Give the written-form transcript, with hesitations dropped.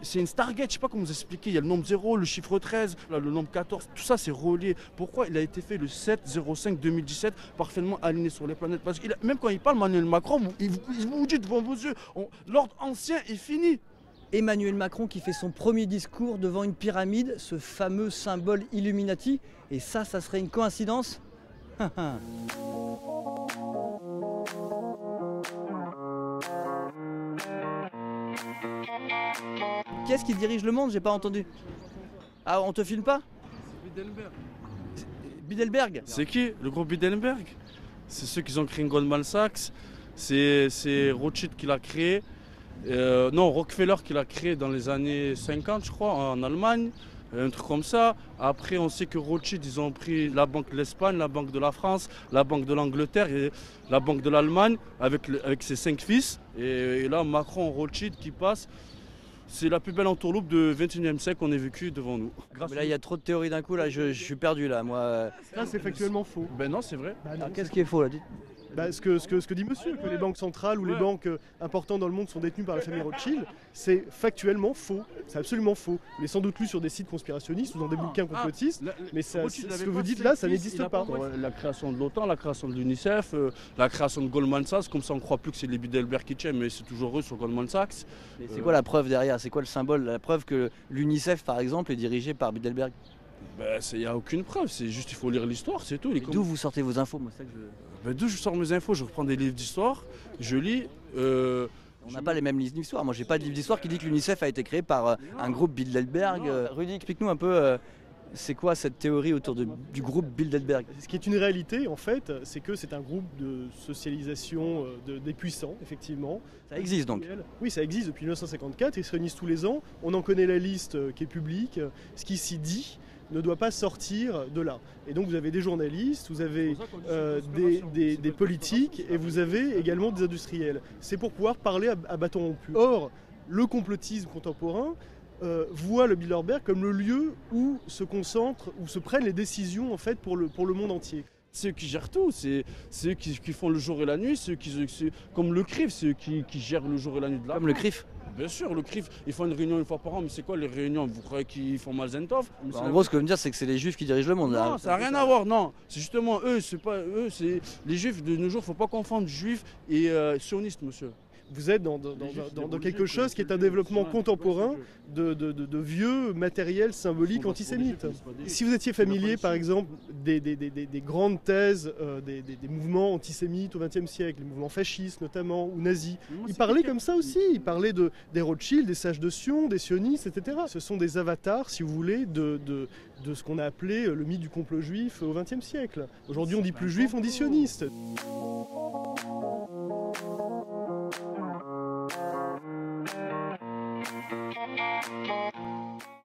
c'est une Stargate, je sais pas comment vous expliquer. Il y a le nombre 0, le chiffre 13, là, le nombre 14, tout ça c'est relié. Pourquoi il a été fait le 7-05-2017, parfaitement aligné sur les planètes? Parce que même quand il parle, Emmanuel Macron, vous dit devant vos yeux, l'ordre ancien est fini. Emmanuel Macron qui fait son premier discours devant une pyramide, ce fameux symbole Illuminati. Et ça serait une coïncidence? Qui est-ce qui dirige le monde? J'ai pas entendu. Ah, on te filme pas? Bilderberg. Bilderberg. C'est qui? Le groupe Bilderberg? C'est ceux qui ont créé Goldman Sachs. C'est Rothschild qui l'a créé. Non, Rockefeller qui l'a créé dans les années 50, je crois, en Allemagne. Un truc comme ça. Après, on sait que Rothschild, ils ont pris la Banque de l'Espagne, la Banque de la France, la Banque de l'Angleterre et la Banque de l'Allemagne avec ses 5 fils. Et là, Macron, Rothschild qui passe. C'est la plus belle entourloupe du XXIe siècle qu'on ait vécu devant nous. Mais là, il y a trop de théories d'un coup, là, je suis perdu, là, moi. Là, c'est factuellement faux. Ben non, c'est vrai. Alors, qu'est-ce qui est faux, là? Ce que dit monsieur, que les banques centrales ou les banques importantes dans le monde sont détenues par la famille Rothschild, c'est factuellement faux. C'est absolument faux. Vous l'avez sans doute lu sur des sites conspirationnistes ou dans des bouquins complotistes, mais ce que vous dites là, ça n'existe pas. La création de l'OTAN, la création de l'UNICEF, la création de Goldman Sachs, comme ça on ne croit plus que c'est les Bilderberg qui tiennent, mais c'est toujours eux sur Goldman Sachs. C'est quoi la preuve derrière? C'est quoi le symbole? La preuve que l'UNICEF, par exemple, est dirigé par Bilderberg? Il n'y a aucune preuve, c'est juste il faut lire l'histoire, c'est tout. D'où vous sortez vos infos? Moi, ça que d'où je sors mes infos? Je reprends des livres d'histoire, je lis. On n'a pas les mêmes livres d'histoire. Moi, j'ai pas de livre d'histoire qui dit que l'UNICEF a été créé par un groupe Bilderberg. Rudy, explique-nous un peu, c'est quoi cette théorie autour du groupe Bilderberg? Ce qui est une réalité, en fait, c'est que c'est un groupe de socialisation des puissants, effectivement. Ça existe donc? Oui, ça existe depuis 1954. Ils se réunissent tous les ans. On en connaît la liste qui est publique. Ce qui s'y dit ne doit pas sortir de là. Et donc vous avez des journalistes, vous avez des politiques et vous avez également des industriels. C'est pour pouvoir parler à bâton rompu. Or, le complotisme contemporain voit le Bilderberg comme le lieu où se concentrent, où se prennent les décisions en fait pour le monde entier. C'est eux qui gèrent tout, c'est eux qui font le jour et la nuit, comme le CRIF, c'est eux qui gèrent le jour et la nuit de la Comme le CRIF? Bien sûr, le CRIF, ils font une réunion une fois par an, mais c'est quoi les réunions? Vous croyez qu'ils font Malzentov? En gros, ce que je veux dire, c'est que c'est les Juifs qui dirigent le monde. Non, là. ça n'a rien à voir, non. C'est justement eux, c'est pas eux, c'est les Juifs de nos jours, il ne faut pas confondre Juifs et sionistes, monsieur. Vous êtes dans quelque chose qui est un développement contemporain de vieux matériel symbolique antisémite. Si vous étiez familier, par exemple, des grandes thèses des mouvements antisémites au XXe siècle, les mouvements fascistes notamment, ou nazis, ils parlaient comme ça aussi. Ils parlaient des Rothschild, des sages de Sion, des sionistes, etc. Ce sont des avatars, si vous voulez, de ce qu'on a appelé le mythe du complot juif au XXe siècle. Aujourd'hui, on dit plus juif, on dit sioniste.